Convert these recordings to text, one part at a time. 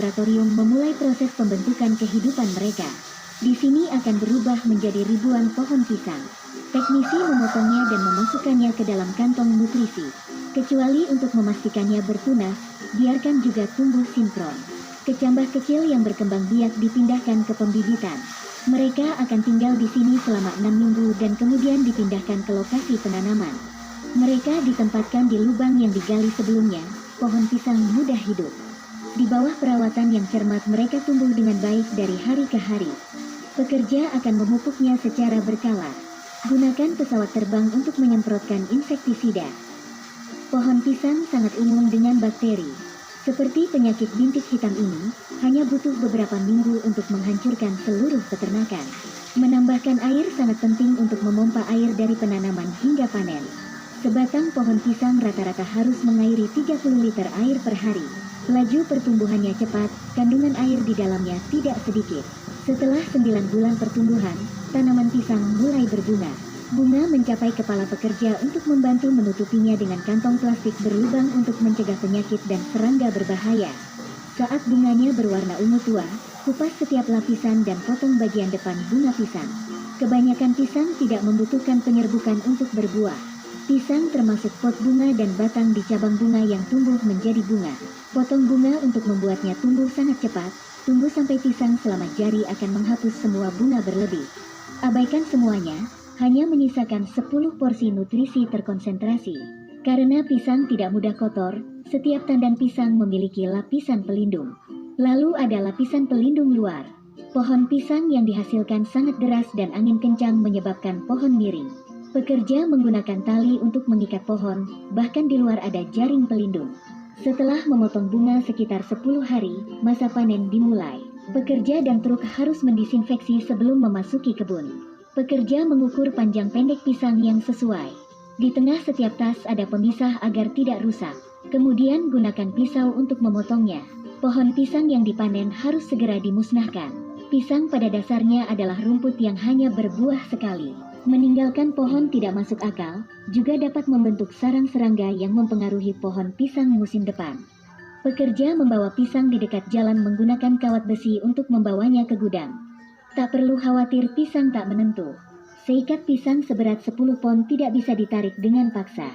laboratorium memulai proses pembentukan kehidupan mereka. Di sini akan berubah menjadi ribuan pohon pisang. Teknisi memotongnya dan memasukkannya ke dalam kantong nutrisi. Kecuali untuk memastikannya bertunas, biarkan juga tumbuh sinkron. Kecambah kecil yang berkembang biak dipindahkan ke pembibitan. Mereka akan tinggal di sini selama 6 minggu dan kemudian dipindahkan ke lokasi penanaman. Mereka ditempatkan di lubang yang digali sebelumnya. Pohon pisang mudah hidup. Di bawah perawatan yang cermat mereka tumbuh dengan baik dari hari ke hari. Pekerja akan memupuknya secara berkala. Gunakan pesawat terbang untuk menyemprotkan insektisida. Pohon pisang sangat umum dengan bakteri. Seperti penyakit bintik hitam ini, hanya butuh beberapa minggu untuk menghancurkan seluruh peternakan. Menambahkan air sangat penting untuk memompa air dari penanaman hingga panen. Sebatang pohon pisang rata-rata harus mengairi 30 liter air per hari. Laju pertumbuhannya cepat, kandungan air di dalamnya tidak sedikit. Setelah 9 bulan pertumbuhan, tanaman pisang mulai berbunga. Bunga mencapai kepala pekerja untuk membantu menutupinya dengan kantong plastik berlubang untuk mencegah penyakit dan serangga berbahaya. Saat bunganya berwarna ungu tua, kupas setiap lapisan dan potong bagian depan bunga pisang. Kebanyakan pisang tidak membutuhkan penyerbukan untuk berbuah. Pisang termasuk pot bunga dan batang di cabang bunga yang tumbuh menjadi bunga. Potong bunga untuk membuatnya tumbuh sangat cepat. Tunggu sampai pisang selama jari akan menghapus semua bunga berlebih. Abaikan semuanya, hanya menyisakan 10 porsi nutrisi terkonsentrasi. Karena pisang tidak mudah kotor, setiap tandan pisang memiliki lapisan pelindung. Lalu ada lapisan pelindung luar. Pohon pisang yang dihasilkan sangat deras dan angin kencang menyebabkan pohon miring. Pekerja menggunakan tali untuk mengikat pohon, bahkan di luar ada jaring pelindung. Setelah memotong bunga sekitar 10 hari, masa panen dimulai. Pekerja dan truk harus mendisinfeksi sebelum memasuki kebun. Pekerja mengukur panjang pendek pisang yang sesuai. Di tengah setiap tas ada pemisah agar tidak rusak. Kemudian gunakan pisau untuk memotongnya. Pohon pisang yang dipanen harus segera dimusnahkan. Pisang pada dasarnya adalah rumput yang hanya berbuah sekali. Meninggalkan pohon tidak masuk akal, juga dapat membentuk sarang serangga yang mempengaruhi pohon pisang musim depan. Pekerja membawa pisang di dekat jalan menggunakan kawat besi untuk membawanya ke gudang. Tak perlu khawatir pisang tak menentu. Seikat pisang seberat 10 pon tidak bisa ditarik dengan paksa.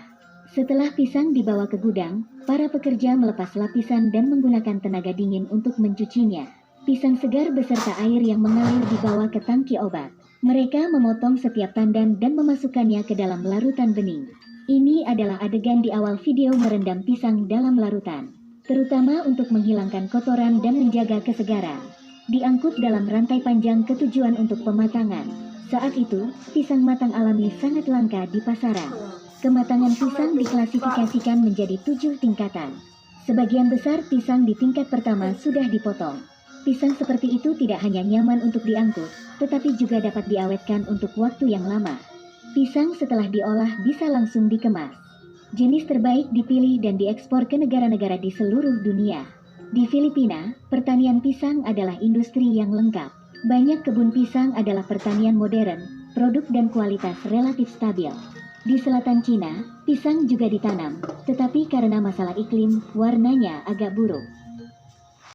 Setelah pisang dibawa ke gudang, para pekerja melepas lapisan dan menggunakan tenaga dingin untuk mencucinya. Pisang segar beserta air yang mengalir dibawa ke tangki obat. Mereka memotong setiap tandan dan memasukkannya ke dalam larutan bening. Ini adalah adegan di awal video merendam pisang dalam larutan, terutama untuk menghilangkan kotoran dan menjaga kesegaran. Diangkut dalam rantai panjang ke tujuan untuk pematangan. Saat itu, pisang matang alami sangat langka di pasaran. Kematangan pisang diklasifikasikan menjadi 7 tingkatan. Sebagian besar pisang di tingkat pertama sudah dipotong. Pisang seperti itu tidak hanya nyaman untuk diangkut, tetapi juga dapat diawetkan untuk waktu yang lama. Pisang setelah diolah bisa langsung dikemas. Jenis terbaik dipilih dan diekspor ke negara-negara di seluruh dunia. Di Filipina, pertanian pisang adalah industri yang lengkap. Banyak kebun pisang adalah pertanian modern, produk dan kualitas relatif stabil. Di selatan Cina, pisang juga ditanam, tetapi karena masalah iklim, warnanya agak buruk.